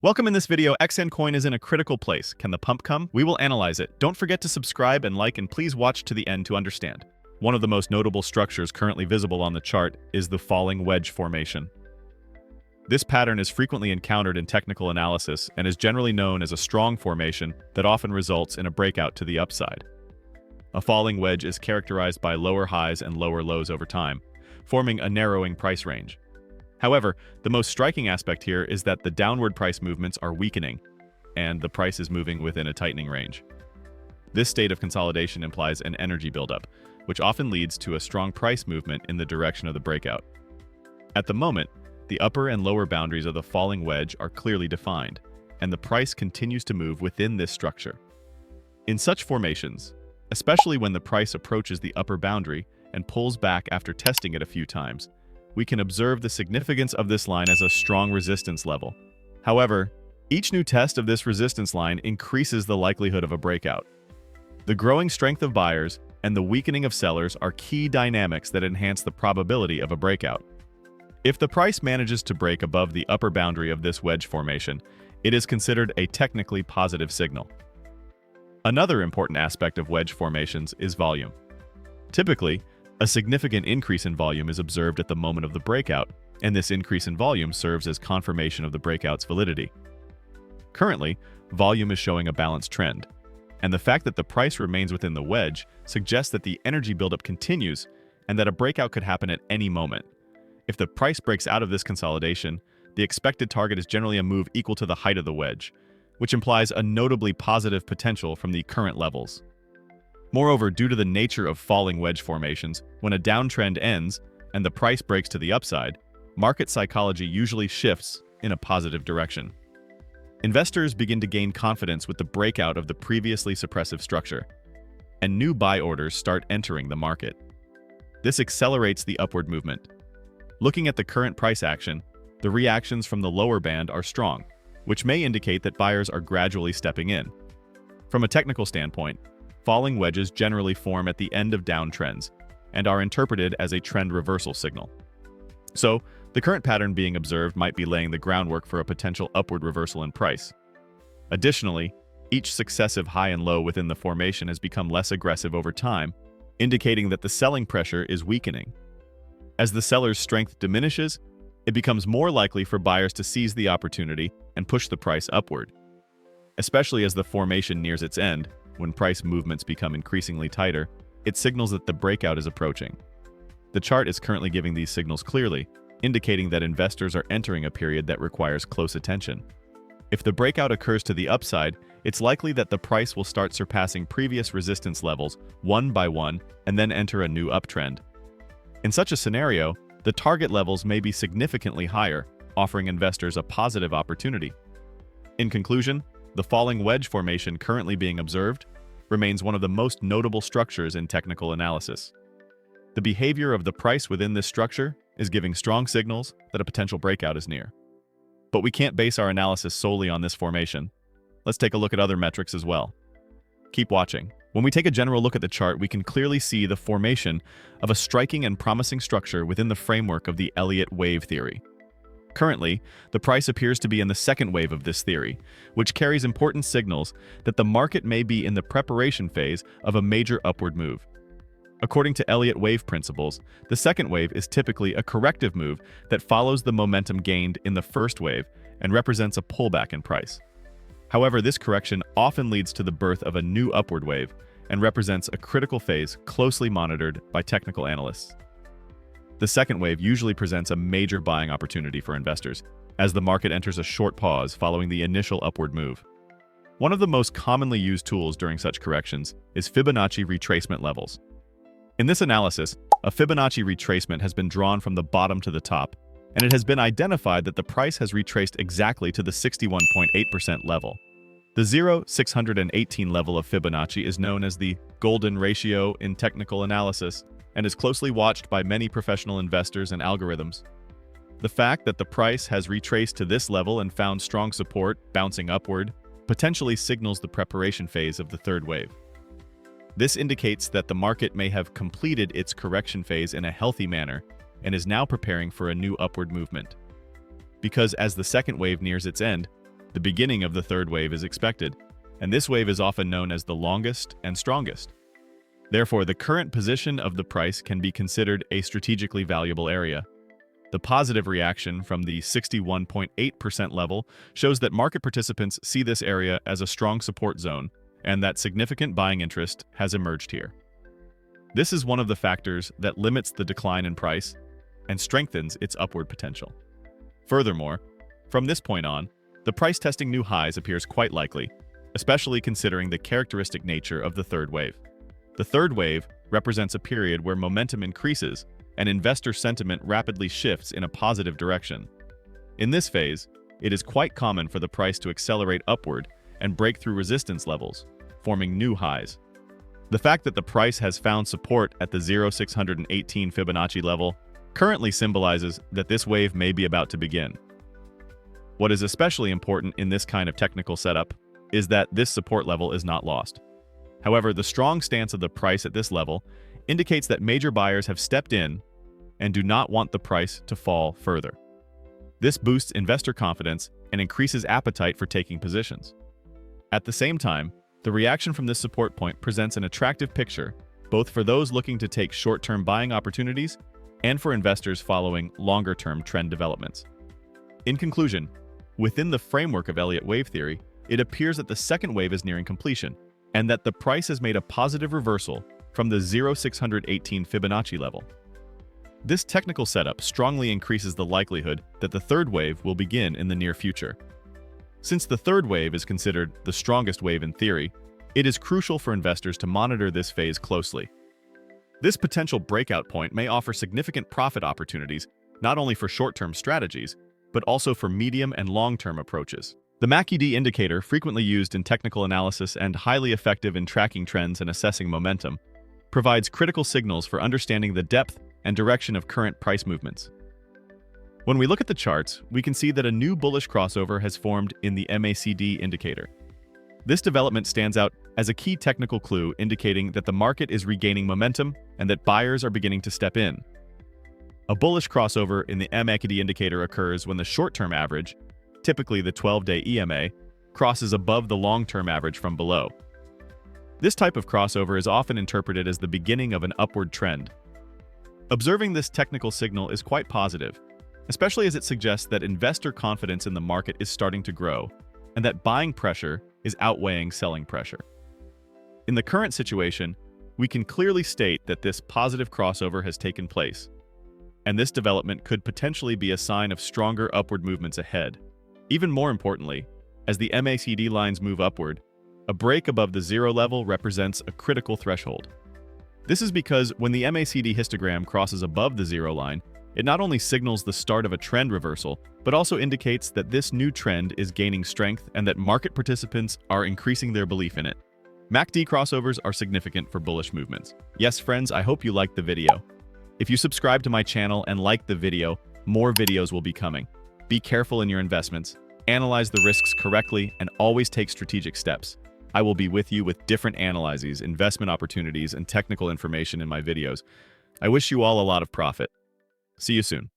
Welcome. In this video, Xn coin is in a critical place. Can the pump come? We will analyze it. Don't forget to subscribe and like, and please watch to the end to understand. One of the most notable structures currently visible on the chart is the falling wedge formation. This pattern is frequently encountered in technical analysis and is generally known as a strong formation that often results in a breakout to the upside. A falling wedge is characterized by lower highs and lower lows over time, forming a narrowing price range. However, the most striking aspect here is that the downward price movements are weakening, and the price is moving within a tightening range. This state of consolidation implies an energy buildup, which often leads to a strong price movement in the direction of the breakout. At the moment, the upper and lower boundaries of the falling wedge are clearly defined, and the price continues to move within this structure. In such formations, especially when the price approaches the upper boundary and pulls back after testing it a few times, we can observe the significance of this line as a strong resistance level. However, each new test of this resistance line increases the likelihood of a breakout. The growing strength of buyers and the weakening of sellers are key dynamics that enhance the probability of a breakout. If the price manages to break above the upper boundary of this wedge formation, it is considered a technically positive signal. Another important aspect of wedge formations is volume. Typically, a significant increase in volume is observed at the moment of the breakout, and this increase in volume serves as confirmation of the breakout's validity. Currently, volume is showing a balanced trend, and the fact that the price remains within the wedge suggests that the energy buildup continues and that a breakout could happen at any moment. If the price breaks out of this consolidation, the expected target is generally a move equal to the height of the wedge, which implies a notably positive potential from the current levels. Moreover, due to the nature of falling wedge formations, when a downtrend ends and the price breaks to the upside, market psychology usually shifts in a positive direction. Investors begin to gain confidence with the breakout of the previously suppressive structure, and new buy orders start entering the market. This accelerates the upward movement. Looking at the current price action, the reactions from the lower band are strong, which may indicate that buyers are gradually stepping in. From a technical standpoint, falling wedges generally form at the end of downtrends and are interpreted as a trend reversal signal. So, the current pattern being observed might be laying the groundwork for a potential upward reversal in price. Additionally, each successive high and low within the formation has become less aggressive over time, indicating that the selling pressure is weakening. As the seller's strength diminishes, it becomes more likely for buyers to seize the opportunity and push the price upward. Especially as the formation nears its end, when price movements become increasingly tighter, it signals that the breakout is approaching. The chart is currently giving these signals clearly, indicating that investors are entering a period that requires close attention. If the breakout occurs to the upside, it's likely that the price will start surpassing previous resistance levels one by one and then enter a new uptrend. In such a scenario, the target levels may be significantly higher, offering investors a positive opportunity. In conclusion, the falling wedge formation currently being observed remains one of the most notable structures in technical analysis. The behavior of the price within this structure is giving strong signals that a potential breakout is near. But we can't base our analysis solely on this formation. Let's take a look at other metrics as well. Keep watching. When we take a general look at the chart, we can clearly see the formation of a striking and promising structure within the framework of the Elliott wave theory. Currently, the price appears to be in the second wave of this theory, which carries important signals that the market may be in the preparation phase of a major upward move. According to Elliott wave principles, the second wave is typically a corrective move that follows the momentum gained in the first wave and represents a pullback in price. However, this correction often leads to the birth of a new upward wave and represents a critical phase closely monitored by technical analysts. The second wave usually presents a major buying opportunity for investors, as the market enters a short pause following the initial upward move. One of the most commonly used tools during such corrections is Fibonacci retracement levels. In this analysis, a Fibonacci retracement has been drawn from the bottom to the top, and it has been identified that the price has retraced exactly to the 61.8% level. The 0.618 level of Fibonacci is known as the golden ratio in technical analysis, and is closely watched by many professional investors and algorithms. The fact that the price has retraced to this level and found strong support, bouncing upward, potentially signals the preparation phase of the third wave. This indicates that the market may have completed its correction phase in a healthy manner and is now preparing for a new upward movement. Because as the second wave nears its end, the beginning of the third wave is expected, and this wave is often known as the longest and strongest. Therefore, the current position of the price can be considered a strategically valuable area. The positive reaction from the 61.8% level shows that market participants see this area as a strong support zone and that significant buying interest has emerged here. This is one of the factors that limits the decline in price and strengthens its upward potential. Furthermore, from this point on, the price testing new highs appears quite likely, especially considering the characteristic nature of the third wave. The third wave represents a period where momentum increases and investor sentiment rapidly shifts in a positive direction. In this phase, it is quite common for the price to accelerate upward and break through resistance levels, forming new highs. The fact that the price has found support at the 0,618 Fibonacci level currently symbolizes that this wave may be about to begin. What is especially important in this kind of technical setup is that this support level is not lost. However, the strong stance of the price at this level indicates that major buyers have stepped in and do not want the price to fall further. This boosts investor confidence and increases appetite for taking positions. At the same time, the reaction from this support point presents an attractive picture, both for those looking to take short-term buying opportunities and for investors following longer-term trend developments. In conclusion, within the framework of Elliott wave theory, it appears that the second wave is nearing completion, and that the price has made a positive reversal from the 0,618 Fibonacci level. This technical setup strongly increases the likelihood that the third wave will begin in the near future. Since the third wave is considered the strongest wave in theory, it is crucial for investors to monitor this phase closely. This potential breakout point may offer significant profit opportunities not only for short-term strategies, but also for medium and long-term approaches. The MACD indicator, frequently used in technical analysis and highly effective in tracking trends and assessing momentum, provides critical signals for understanding the depth and direction of current price movements. When we look at the charts, we can see that a new bullish crossover has formed in the MACD indicator. This development stands out as a key technical clue indicating that the market is regaining momentum and that buyers are beginning to step in. A bullish crossover in the MACD indicator occurs when the short-term average, typically the 12-day EMA, crosses above the long-term average from below. This type of crossover is often interpreted as the beginning of an upward trend. Observing this technical signal is quite positive, especially as it suggests that investor confidence in the market is starting to grow and that buying pressure is outweighing selling pressure. In the current situation, we can clearly state that this positive crossover has taken place, and this development could potentially be a sign of stronger upward movements ahead. Even more importantly, as the MACD lines move upward, a break above the zero level represents a critical threshold. This is because when the MACD histogram crosses above the zero line, it not only signals the start of a trend reversal, but also indicates that this new trend is gaining strength and that market participants are increasing their belief in it. MACD crossovers are significant for bullish movements. Yes, friends, I hope you liked the video. If you subscribe to my channel and like the video, more videos will be coming. Be careful in your investments, analyze the risks correctly, and always take strategic steps. I will be with you with different analyses, investment opportunities, and technical information in my videos. I wish you all a lot of profit. See you soon.